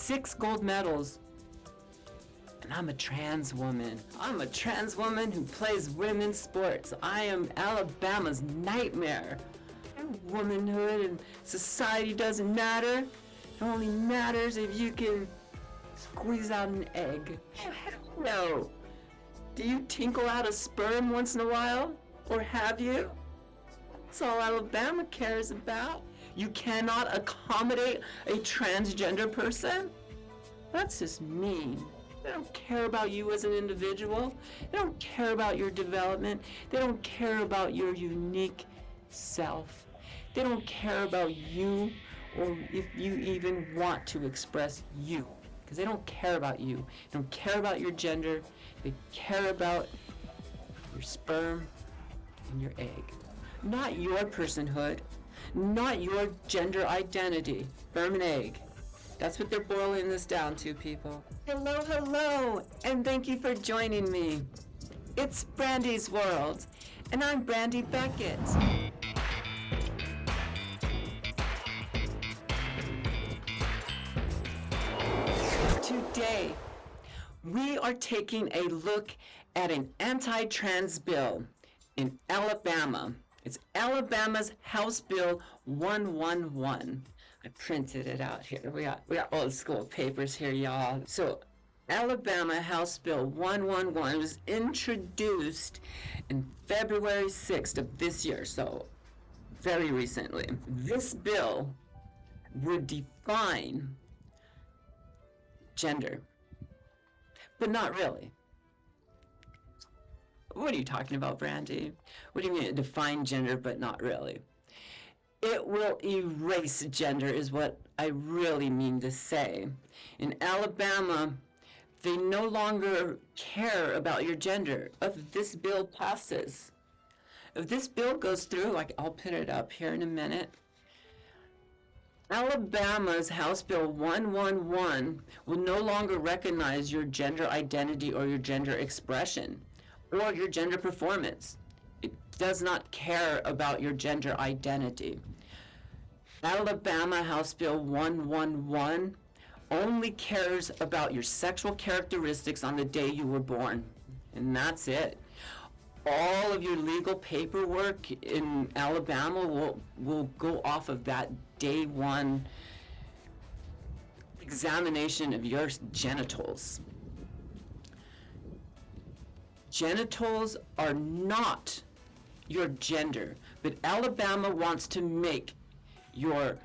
6 gold medals. And I'm a trans woman. I'm a trans woman who plays women's sports. I am Alabama's nightmare. Womanhood and society doesn't matter. It only matters if you can squeeze out an egg. No. Do you tinkle out a sperm once in a while? Or have you? That's all Alabama cares about. You cannot accommodate a transgender person? That's just mean. They don't care about you as an individual. They don't care about your development. They don't care about your unique self. They don't care about you or if you even want to express you. Because they don't care about you. They don't care about your gender. They care about your sperm and your egg. Not your personhood. Not your gender identity. Sperm and egg. That's what they're boiling this down to, people. Hello, hello, and thank you for joining me. It's Brandy's World, and I'm Brandy Beckett. Today, we are taking a look at an anti-trans bill in Alabama. It's Alabama's House Bill 111. I printed it out here. We got old school papers here, y'all. So, Alabama House Bill 111 was introduced in February 6th of this year, so very recently. This bill would define gender, but not really. What are you talking about, Brandy? What do you mean define gender, but not really? It will erase gender is what I really mean to say. In Alabama, they no longer care about your gender if this bill passes. If this bill goes through, like I'll put it up here in a minute, Alabama's House Bill 111 will no longer recognize your gender identity or your gender expression or your gender performance. It does not care about your gender identity. Alabama House Bill 111 only cares about your sexual characteristics on the day you were born, and that's it. All of your legal paperwork in Alabama will go off of that day one examination of your genitals. Genitals are not your gender, but Alabama wants to make your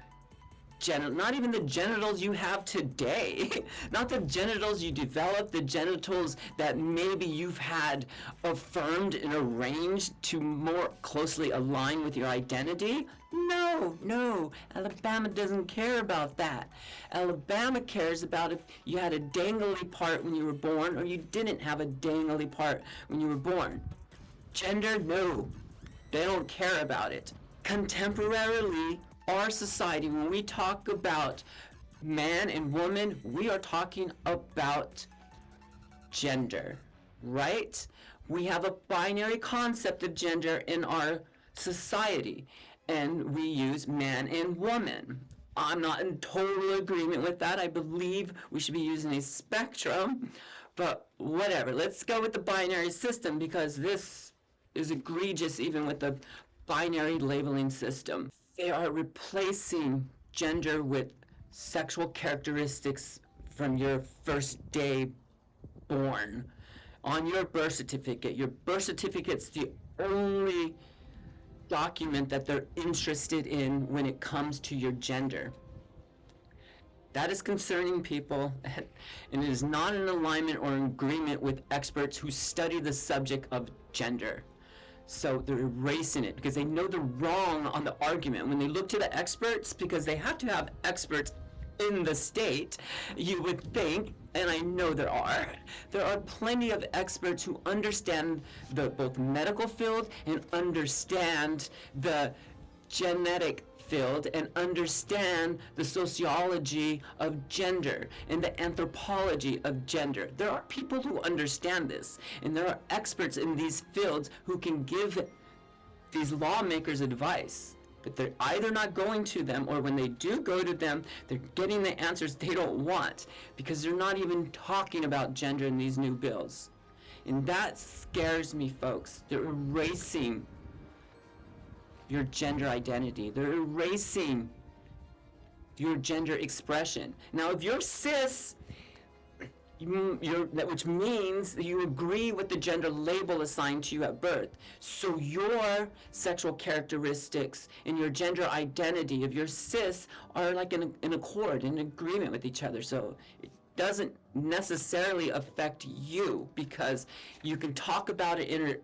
not even the genitals you have today, not the genitals you developed, the genitals that maybe you've had affirmed and arranged to more closely align with your identity. No, Alabama doesn't care about that. Alabama cares about if you had a dangly part when you were born or you didn't have a dangly part when you were born. Gender, no, they don't care about it. Contemporarily, our society, when we talk about man and woman, we are talking about gender, right? We have a binary concept of gender in our society, and we use man and woman. I'm not in total agreement with that. I believe we should be using a spectrum, but whatever. Let's go with the binary system because this is egregious even with the binary labeling system. They are replacing gender with sexual characteristics from your first day born on your birth certificate. Your birth certificate's the only document that they're interested in when it comes to your gender. That is concerning people, and it is not in alignment or in agreement with experts who study the subject of gender. So they're erasing it because they know they're wrong on the argument. When they look to the experts, because they have to have experts in the state, you would think, and I know there are plenty of experts who understand the both medical field and understand the genetic field and understand the sociology of gender and the anthropology of gender. There are people who understand this, and there are experts in these fields who can give these lawmakers advice. But they're either not going to them, or when they do go to them, they're getting the answers they don't want, because they're not even talking about gender in these new bills. And that scares me, folks. They're erasing your gender identity. They're erasing your gender expression. Now, if you're cis, which means that you agree with the gender label assigned to you at birth. So your sexual characteristics and your gender identity, if you're cis, are like in accord, in agreement with each other. So it doesn't necessarily affect you, because you can talk about it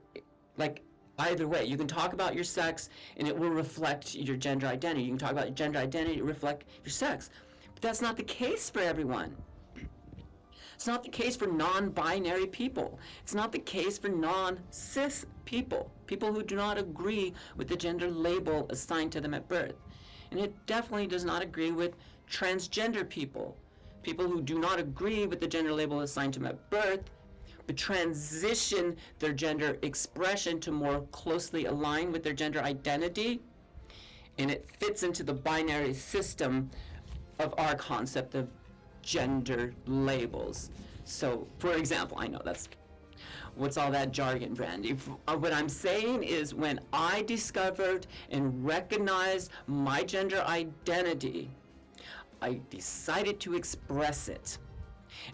like either way. You can talk about your sex and it will reflect your gender identity. You can talk about your gender identity, it reflect your sex. But that's not the case for everyone. It's not the case for non-binary people. It's not the case for non-cis people, people who do not agree with the gender label assigned to them at birth. And it definitely does not agree with transgender people, people who do not agree with the gender label assigned to them at birth, but transition their gender expression to more closely align with their gender identity. And it fits into the binary system of our concept of gender labels. So, for example, I know that's, what's all that jargon, Brandy? What I'm saying is, when I discovered and recognized my gender identity, I decided to express it.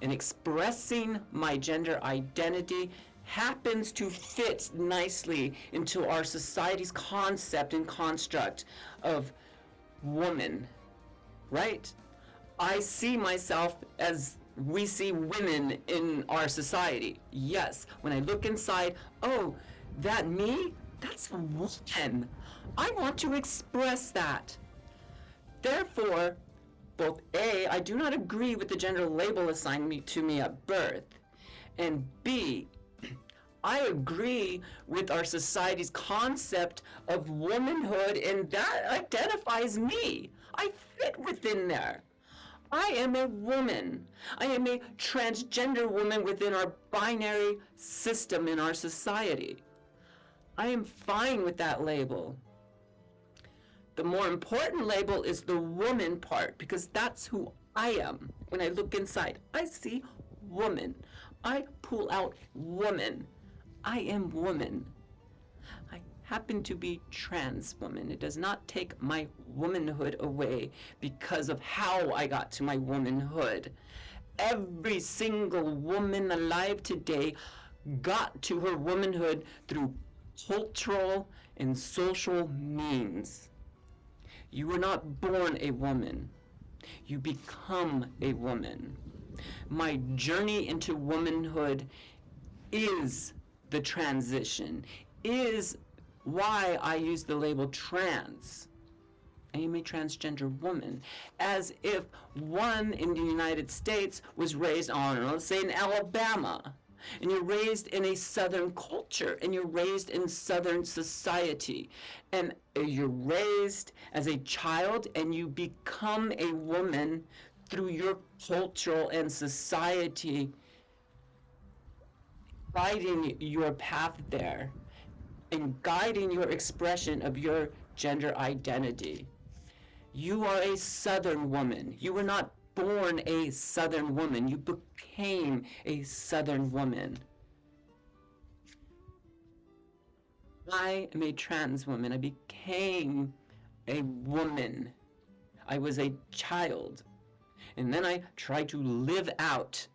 And expressing my gender identity happens to fit nicely into our society's concept and construct of woman, right? I see myself as we see women in our society. Yes, when I look inside, oh, that me? That's a woman. I want to express that. Therefore, both A, I do not agree with the gender label assigned to me at birth, and B, I agree with our society's concept of womanhood, and that identifies me. I fit within there. I am a woman. I am a transgender woman within our binary system in our society. I am fine with that label. The more important label is the woman part, because that's who I am. When I look inside, I see woman. I pull out woman. I am woman. I happen to be trans woman. It does not take my womanhood away because of how I got to my womanhood. Every single woman alive today got to her womanhood through cultural and social means. You were not born a woman. You become a woman. My journey into womanhood is the transition, is why I use the label trans. I am a transgender woman, as if one in the United States was raised on, let's say in Alabama, and you're raised in a Southern culture, and you're raised in Southern society, and you're raised as a child, and you become a woman through your cultural and society, guiding your path there, and guiding your expression of your gender identity. You are a Southern woman. You were not born a Southern woman. You became a Southern woman. I am a trans woman. I became a woman. I was a child. And then I tried to live out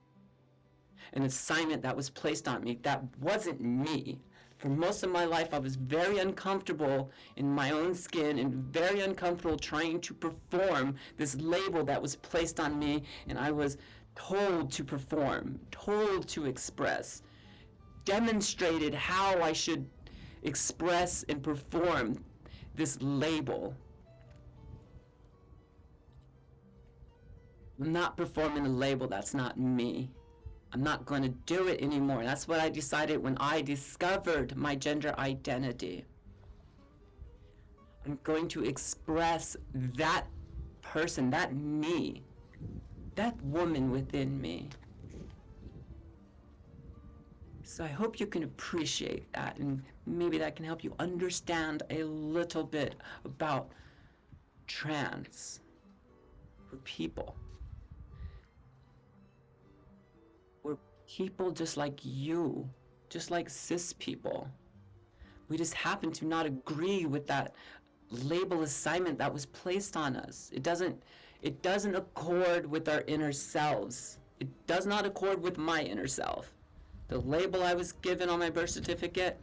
an assignment that was placed on me that wasn't me. For most of my life, I was very uncomfortable in my own skin and very uncomfortable trying to perform this label that was placed on me, and I was told to perform, told to express, demonstrated how I should express and perform this label. I'm not performing a label, that's not me. I'm not going to do it anymore. That's what I decided when I discovered my gender identity. I'm going to express that person, that me, that woman within me. So I hope you can appreciate that, and maybe that can help you understand a little bit about trans. We're people. We're people just like you, just like cis people. We just happen to not agree with that label assignment that was placed on us. It doesn't accord with our inner selves. It does not accord with my inner self. The label I was given on my birth certificate,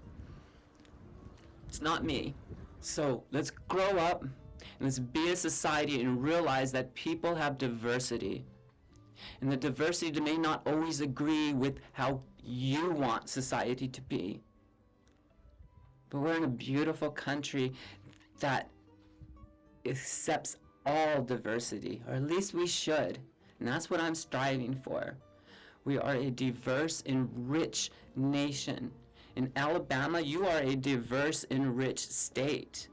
it's not me. So let's grow up and let's be a society and realize that people have diversity. And the diversity may not always agree with how you want society to be. But we're in a beautiful country that accepts all diversity, or at least we should. And that's what I'm striving for. We are a diverse and rich nation. In Alabama, you are a diverse and rich state.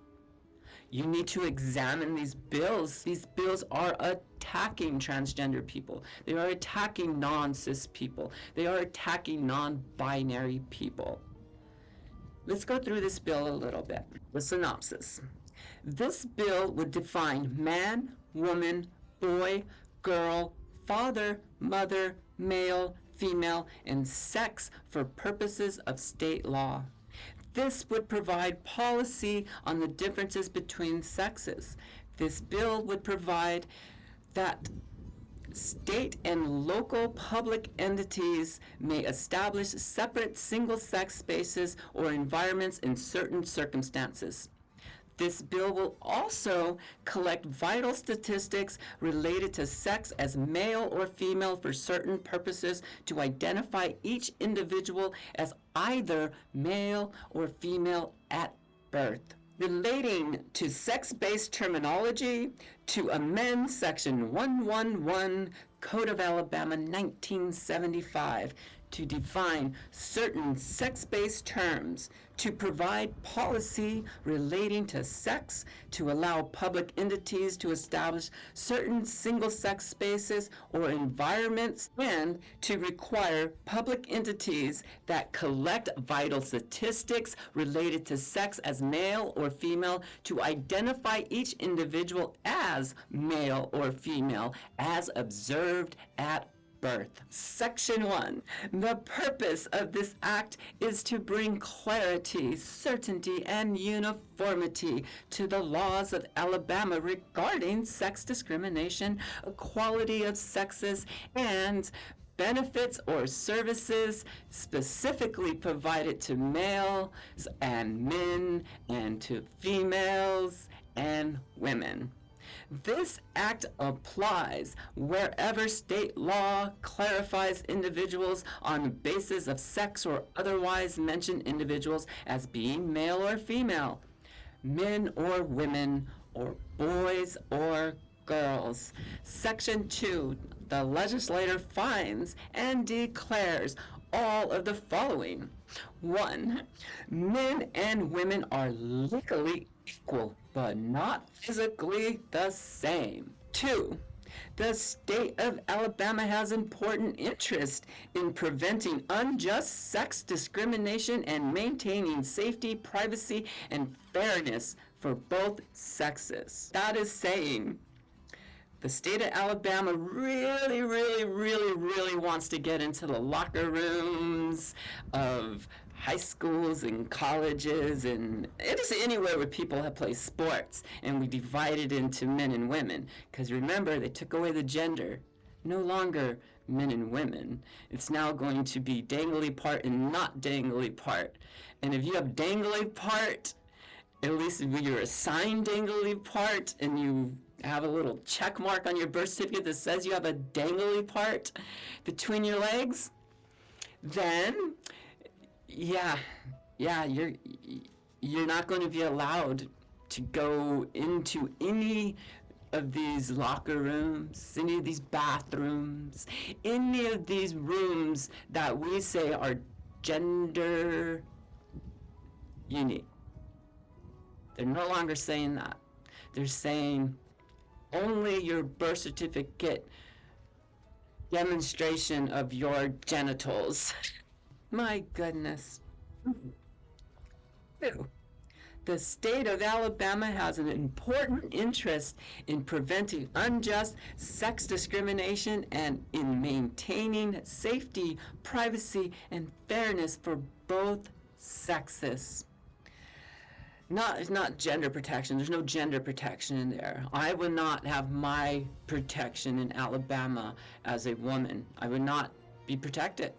You need to examine these bills. These bills are attacking transgender people. They are attacking non-cis people. They are attacking non-binary people. Let's go through this bill a little bit. The synopsis. This bill would define man, woman, boy, girl, father, mother, male, female, and sex for purposes of state law. This would provide policy on the differences between sexes. This bill would provide that state and local public entities may establish separate single-sex spaces or environments in certain circumstances. This bill will also collect vital statistics related to sex as male or female for certain purposes to identify each individual as either male or female at birth. Relating to sex-based terminology, to amend Section 111 Code of Alabama 1975 to define certain sex-based terms, to provide policy relating to sex, to allow public entities to establish certain single-sex spaces or environments, and to require public entities that collect vital statistics related to sex as male or female to identify each individual as male or female as observed at birth. Section 1. The purpose of this act is to bring clarity, certainty, and uniformity to the laws of Alabama regarding sex discrimination, equality of sexes, and benefits or services specifically provided to males and men and to females and women. This act applies wherever state law clarifies individuals on the basis of sex or otherwise mention individuals as being male or female, men or women, or boys or girls. Section 2, the legislator finds and declares all of the following. 1. Men and women are legally equal, but not physically the same. 2. The state of Alabama has important interest in preventing unjust sex discrimination and maintaining safety, privacy, and fairness for both sexes. That is saying, the state of Alabama really wants to get into the locker rooms of high schools and colleges and just anywhere where people have played sports, and we divided into men and women. Because remember, they took away the gender. No longer men and women. It's now going to be dangly part and not dangly part. And if you have dangly part, at least if you're assigned dangly part and you have a little check mark on your birth certificate that says you have a dangly part between your legs, then you're not going to be allowed to go into any of these locker rooms, any of these bathrooms, any of these rooms that we say are gender unique. They're no longer saying that. They're saying only your birth certificate demonstration of your genitals My goodness. Ew. The state of Alabama has an important interest in preventing unjust sex discrimination and in maintaining safety, privacy, and fairness for both sexes. It's not gender protection. There's no gender protection in there. I would not have my protection in Alabama as a woman. I would not be protected.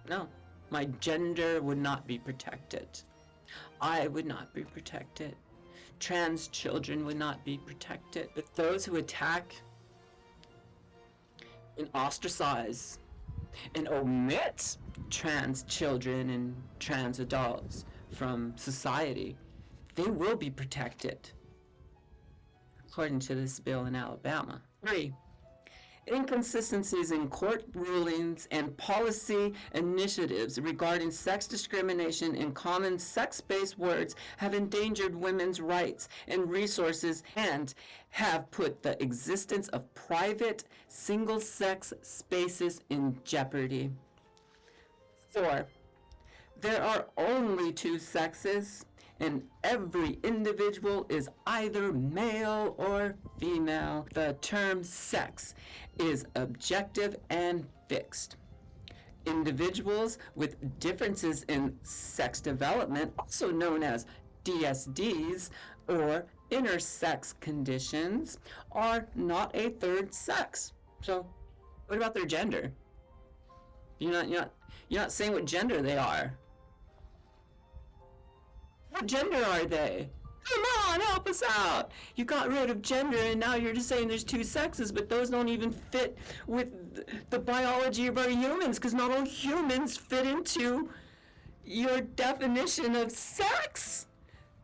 No, my gender would not be protected. I would not be protected. Trans children would not be protected. But those who attack and ostracize and omit trans children and trans adults from society, they will be protected, according to this bill in Alabama. 3. Inconsistencies in court rulings and policy initiatives regarding sex discrimination in common sex-based words have endangered women's rights and resources and have put the existence of private single-sex spaces in jeopardy. 4. There are only two sexes, and every individual is either male or female. The term sex is objective and fixed. Individuals with differences in sex development, also known as DSDs or intersex conditions, are not a third sex. So, what about their gender? You're not saying what gender they are. What gender are they? Come on, help us out. You got rid of gender and now you're just saying there's two sexes, but those don't even fit with the biology of our humans, because not all humans fit into your definition of sex.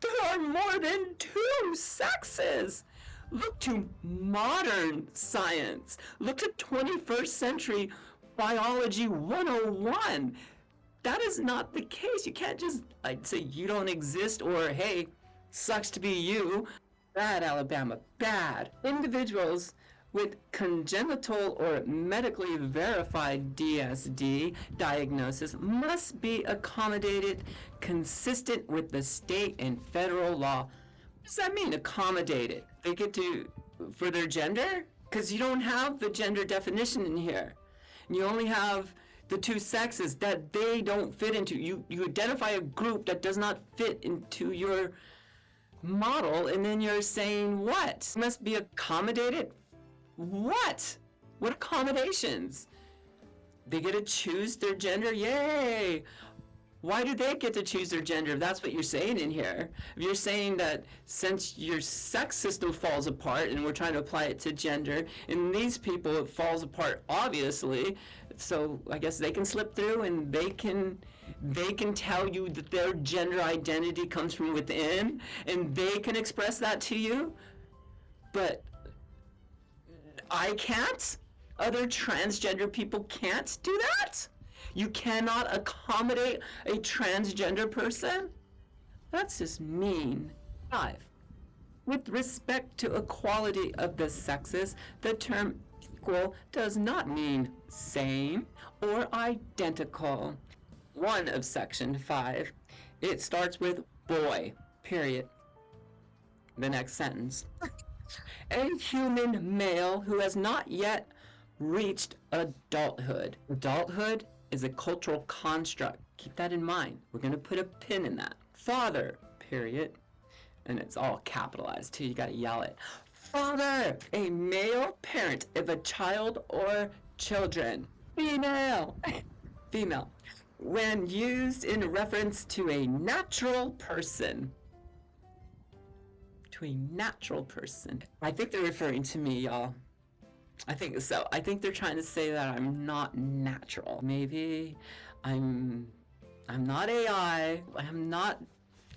There are more than two sexes. Look to modern science. Look to 21st century biology 101. That is not the case. You can't just say you don't exist or, hey, sucks to be you. Bad, Alabama, bad. Individuals with congenital or medically verified DSD diagnosis must be accommodated consistent with the state and federal law. What does that mean, accommodated? They get to, for their gender? Because you don't have the gender definition in here. You only have the two sexes that they don't fit into. You identify a group that does not fit into your model, and then you're saying what? Must be accommodated? What? What accommodations? They get to choose their gender? Yay! Why do they get to choose their gender if that's what you're saying in here? If you're saying that since your sex system falls apart and we're trying to apply it to gender, and these people it falls apart obviously, so I guess they can slip through and they can tell you that their gender identity comes from within and they can express that to you, but I can't? Other transgender people can't do that? You cannot accommodate a transgender person? That's just mean. 5. With respect to equality of the sexes, the term equal does not mean same or identical. 1 of section 5, it starts with boy, period. The next sentence. A human male who has not yet reached adulthood. Adulthood is a cultural construct. Keep that in mind. We're going to put a pin in that. Father, period. And it's all capitalized too. You got to yell it. Father, a male parent of a child or children. Female. Female. When used in reference to a natural person. To a natural person. I think they're referring to me, y'all. I think so. I think they're trying to say that I'm not natural. Maybe I'm not AI. I'm not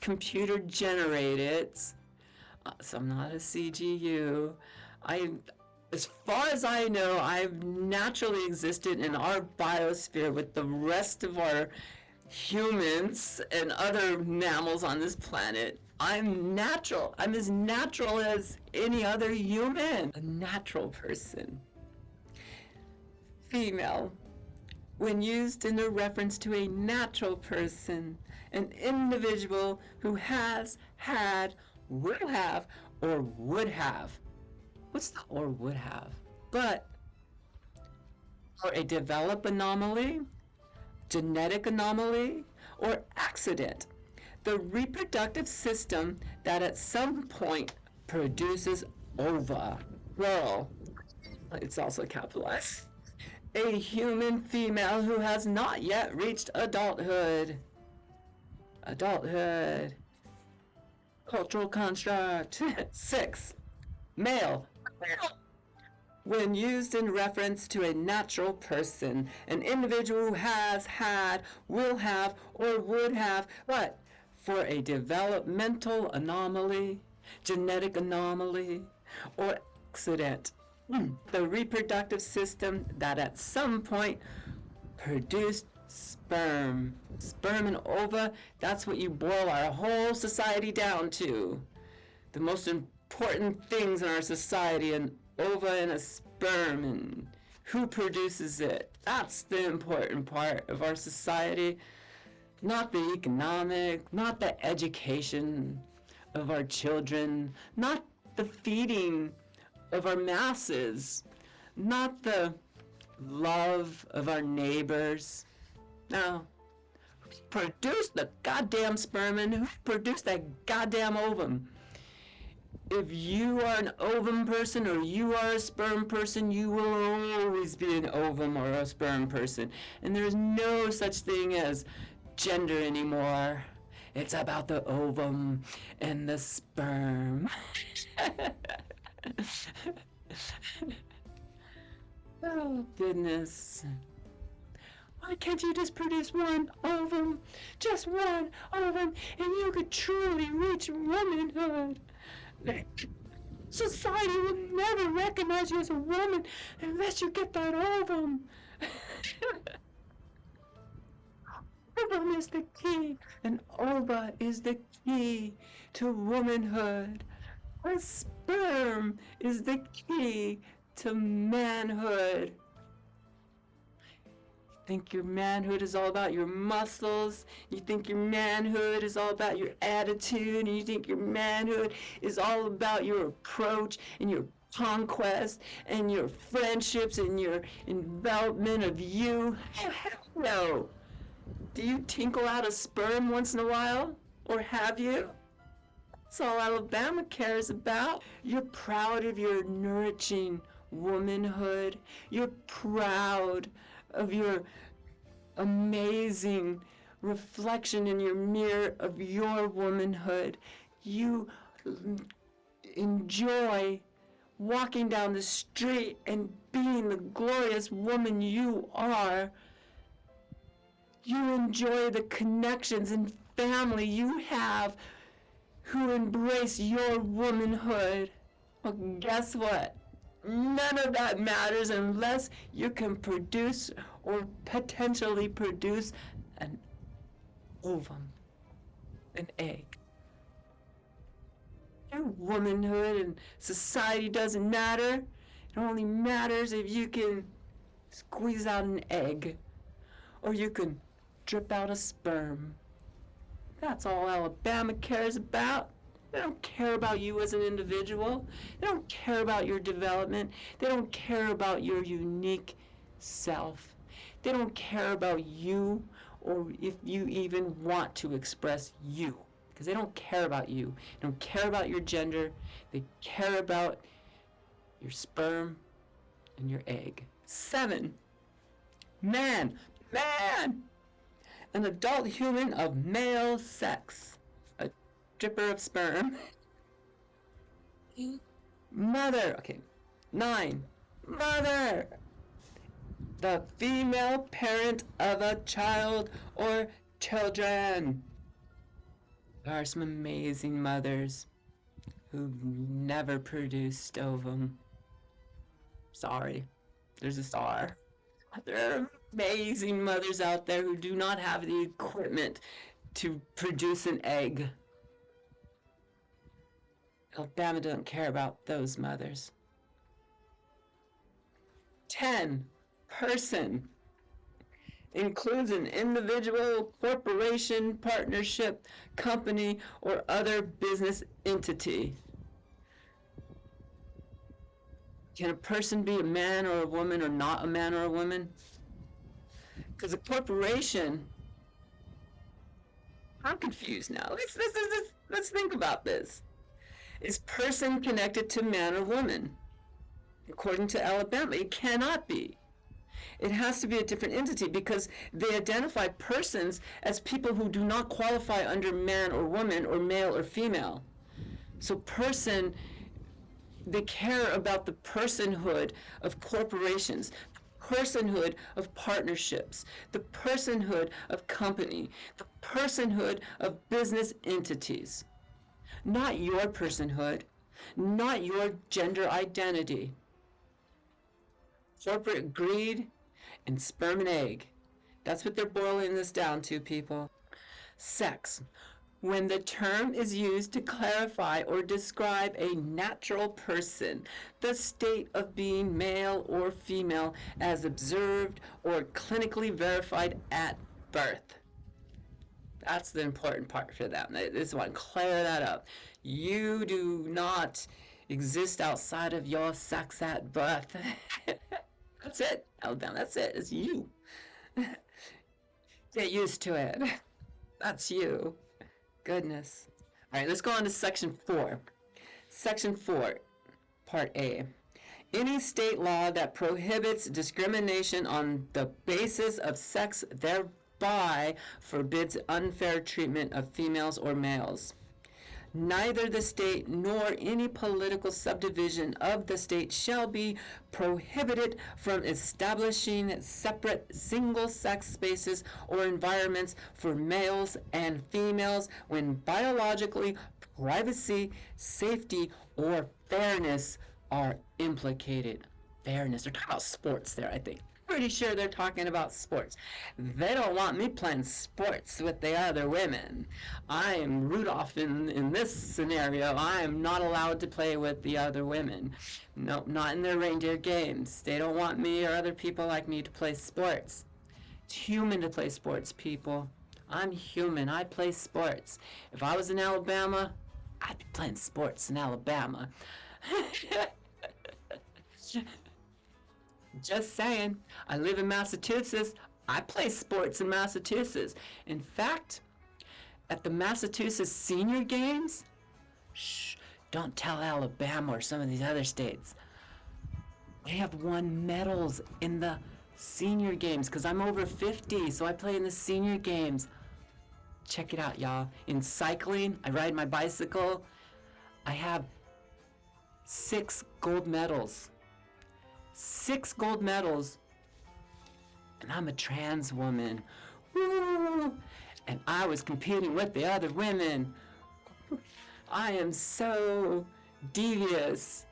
computer generated. So I'm not a CGU. As far as I know, I've naturally existed in our biosphere with the rest of our humans and other mammals on this planet. I'm natural. I'm as natural as any other human. A natural person. Female. when used in a reference to a natural person, an individual who has, had, will have, or would have. What's the or would have? But for a developed anomaly, genetic anomaly, or accident, the reproductive system that at some point produces ova, plural, it's also capitalized, a human female who has not yet reached adulthood. Adulthood. Cultural construct. 6. Male. When used in reference to a natural person, an individual who has, had, will have, or would have, what? For a developmental anomaly, genetic anomaly, or accident. The reproductive system that at some point produced sperm. Sperm and ova, that's what you boil our whole society down to. The most important things in our society, an ova and a sperm, and who produces it. That's the important part of our society. Not the economic, not the education of our children, not the feeding of our masses, not the love of our neighbors. No. Who produced the goddamn sperm and who produced that goddamn ovum? If you are an ovum person or you are a sperm person, you will always be an ovum or a sperm person. And there's no such thing as gender anymore. It's about the ovum and the sperm. Oh, goodness. Why can't you just produce one ovum? Just one ovum, and you could truly reach womanhood. Society will never recognize you as a woman unless you get that ovum. Ovum is the key, and ova is the key to womanhood. A sperm is the key to manhood. You think your manhood is all about your muscles, you think your manhood is all about your attitude, and you think your manhood is all about your approach and your conquest and your friendships and your envelopment of you. No. Do you tinkle out a sperm once in a while? Or have you? That's all Alabama cares about. You're proud of your nourishing womanhood. You're proud of your amazing reflection in your mirror of your womanhood. You enjoy walking down the street and being the glorious woman you are. You enjoy the connections and family you have who embrace your womanhood. Well, guess what? None of that matters unless you can produce or potentially produce an ovum, an egg. Your womanhood and society doesn't matter. It only matters if you can squeeze out an egg or you can drip out a sperm. That's all Alabama cares about. They don't care about you as an individual. They don't care about your development. They don't care about your unique self. They don't care about you or if you even want to express you. Because they don't care about you. They don't care about your gender. They care about your sperm and your egg. 7. Man. An adult human of male sex. A dripper of sperm. Mother. Okay. 9. Mother. The female parent of a child or children. There are some amazing mothers who've never produced ovum. Sorry. There's a star. There are amazing mothers out there who do not have the equipment to produce an egg. Alabama doesn't care about those mothers. 10. Person. includes an individual, corporation, partnership, company, or other business entity. Can a person be a man or a woman or not a man or a woman? Because a corporation, I'm confused now. Let's think about this. Is person connected to man or woman? According to Alabama, it cannot be. It has to be a different entity because they identify persons as people who do not qualify under man or woman or male or female. So person, they care about the personhood of corporations, the personhood of partnerships, the personhood of company, the personhood of business entities. Not your personhood, not your gender identity. Corporate greed and sperm and egg. That's what they're boiling this down to, people. Sex. When the term is used to clarify or describe a natural person, the state of being male or female as observed or clinically verified at birth. That's the important part for them. They just want to clear that up. You do not exist outside of your sex at birth. That's it, Alabama. That's it. It's you. Get used to it. That's you. Goodness. All right, let's go on to Section 4. Section 4, Part A. Any state law that prohibits discrimination on the basis of sex thereby forbids unfair treatment of females or males. Neither the state nor any political subdivision of the state shall be prohibited from establishing separate single-sex spaces or environments for males and females when biologically privacy, safety, or fairness are implicated. Fairness, they're talking about sports there, I think. Pretty sure they're talking about sports. They don't want me playing sports with the other women. I am Rudolph in this scenario. I am not allowed to play with the other women. Nope, not in their reindeer games. They don't want me or other people like me to play sports. It's human to play sports, people. I'm human. I play sports. If I was in Alabama, I'd be playing sports in Alabama. Just saying. I live in Massachusetts. I play sports in Massachusetts. In fact, at the Massachusetts senior games, shh, don't tell Alabama or some of these other states. They have won medals in the senior games because I'm over 50, so I play in the senior games. Check it out, y'all. In cycling, I ride my bicycle. I have 6 gold medals. 6 gold medals, and I'm a trans woman. Woo! And I was competing with the other women. I am so devious.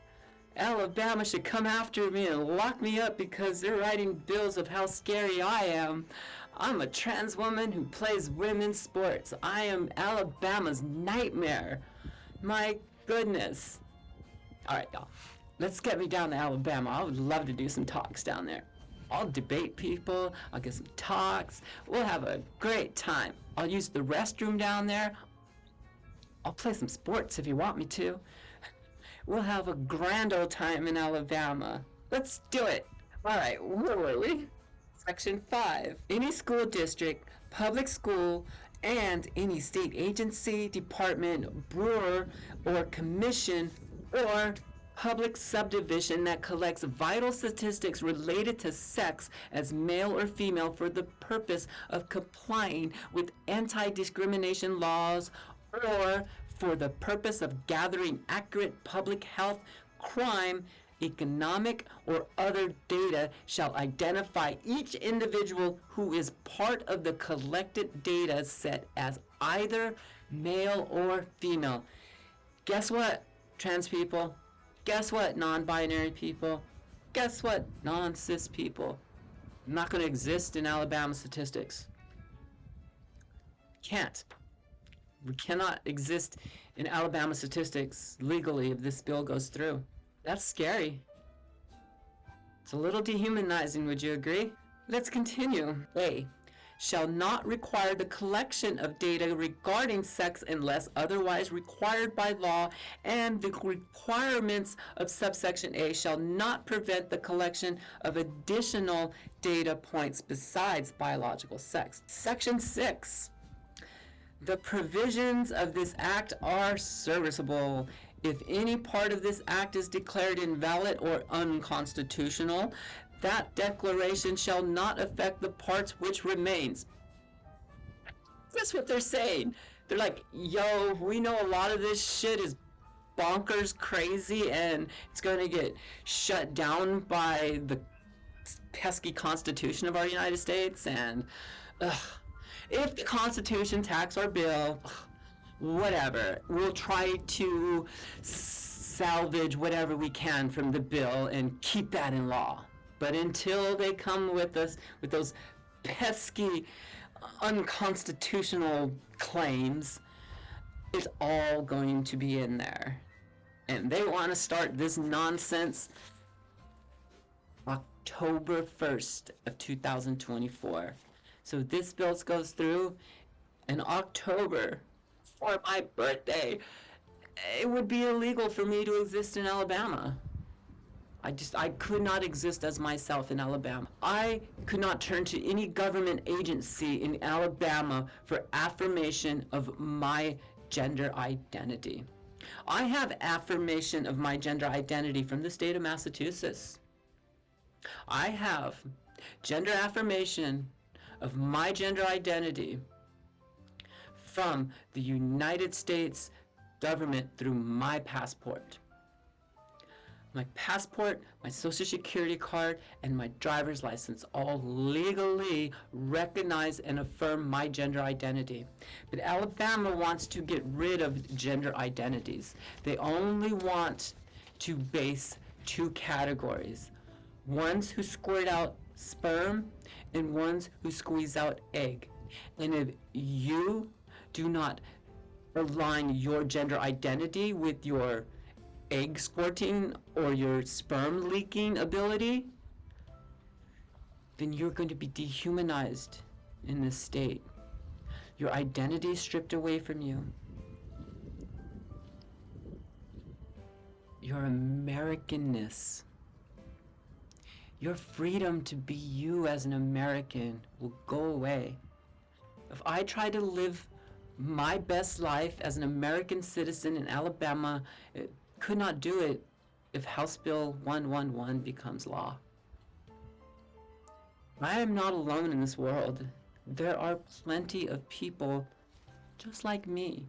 Alabama should come after me and lock me up because they're writing bills of how scary I am. I'm a trans woman who plays women's sports. I am Alabama's nightmare. My goodness. All right, y'all. Let's get me down to Alabama. I would love to do some talks down there. I'll debate people. I'll get some talks. We'll have a great time. I'll use the restroom down there. I'll play some sports if you want me to. We'll have a grand old time in Alabama. Let's do it. All right, where were we? Section 5. Any school district, public school, and any state agency, department, brewer, or commission, or public subdivision that collects vital statistics related to sex as male or female for the purpose of complying with anti-discrimination laws or for the purpose of gathering accurate public health, crime, economic, or other data shall identify each individual who is part of the collected data set as either male or female. Guess what, trans people? Guess what, non-binary people? Guess what, non-cis people? I'm not going to exist in Alabama statistics. Can't. We cannot exist in Alabama statistics legally if this bill goes through. That's scary. It's a little dehumanizing, would you agree? Let's continue. A, shall not require the collection of data regarding sex unless otherwise required by law, and the requirements of subsection A shall not prevent the collection of additional data points besides biological sex. Section 6. The provisions of this act are serviceable. If any part of this act is declared invalid or unconstitutional, that declaration shall not affect the parts which remains. That's what they're saying. They're like, yo, we know a lot of this shit is bonkers crazy and it's going to get shut down by the pesky Constitution of our United States, and if the Constitution attacks our bill, whatever, we'll try to salvage whatever we can from the bill and keep that in law. But until they come with us with those pesky, unconstitutional claims, it's all going to be in there. And they want to start this nonsense October 1st of 2024. So this bill goes through in October for my birthday. It would be illegal for me to exist in Alabama. I could not exist as myself in Alabama. I could not turn to any government agency in Alabama for affirmation of my gender identity. I have affirmation of my gender identity from the state of Massachusetts. I have gender affirmation of my gender identity from the United States government through my passport. My passport, my social security card, and my driver's license all legally recognize and affirm my gender identity. But Alabama wants to get rid of gender identities. They only want to base two categories: ones who squirt out sperm and ones who squeeze out egg. And if you do not align your gender identity with your egg squirting or your sperm leaking ability, then you're going to be dehumanized in this state. Your identity is stripped away from you. Your Americanness, your freedom to be you as an American will go away. If I try to live my best life as an American citizen in Alabama, could not do it if House Bill 111 becomes law. I am not alone in this world. There are plenty of people just like me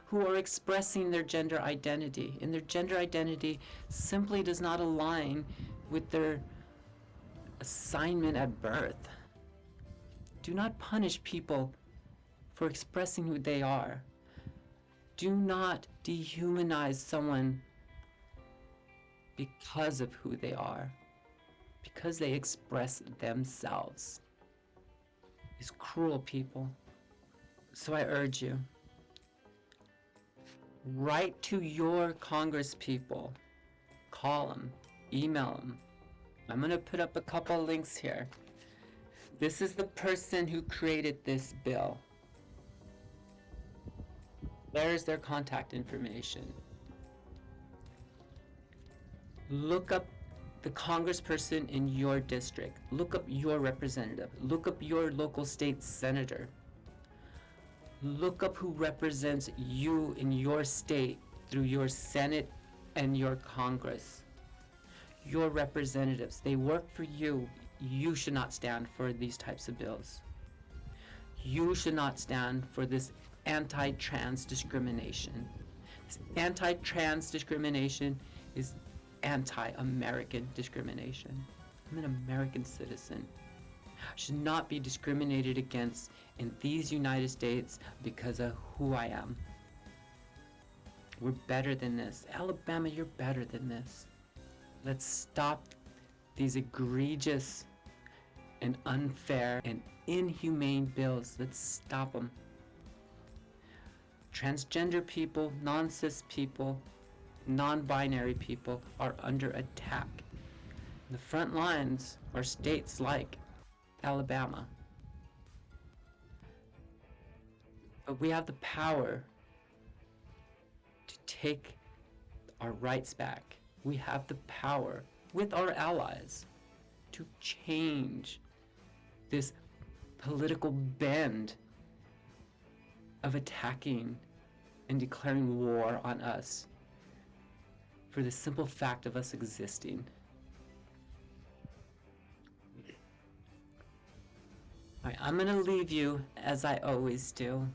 who are expressing their gender identity, and their gender identity simply does not align with their assignment at birth. Do not punish people for expressing who they are. Do not dehumanize someone because of who they are, because they express themselves. These cruel people. So I urge you, write to your Congress people, call them, email them. I'm going to put up a couple links here. This is the person who created this bill. There's their contact information. Look up the congressperson in your district. Look up your representative. Look up your local state senator. Look up who represents you in your state through your Senate and your Congress. Your representatives, they work for you. You should not stand for these types of bills. You should not stand for this anti-trans discrimination. This anti-trans discrimination is anti-American discrimination. I'm an American citizen. I should not be discriminated against in these United States because of who I am. We're better than this. Alabama, you're better than this. Let's stop these egregious and unfair and inhumane bills. Let's stop them. Transgender people, non-cis people, non-binary people are under attack. The front lines are states like Alabama. But we have the power to take our rights back. We have the power with our allies to change this political bend of attacking and declaring war on us for the simple fact of us existing. All right, I'm going to leave you, as I always do,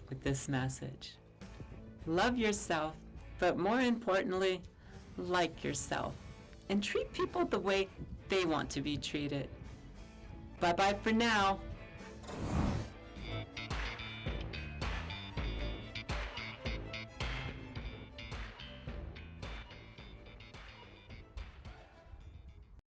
with this message. Love yourself, but more importantly, like yourself, and treat people the way they want to be treated. Bye-bye for now.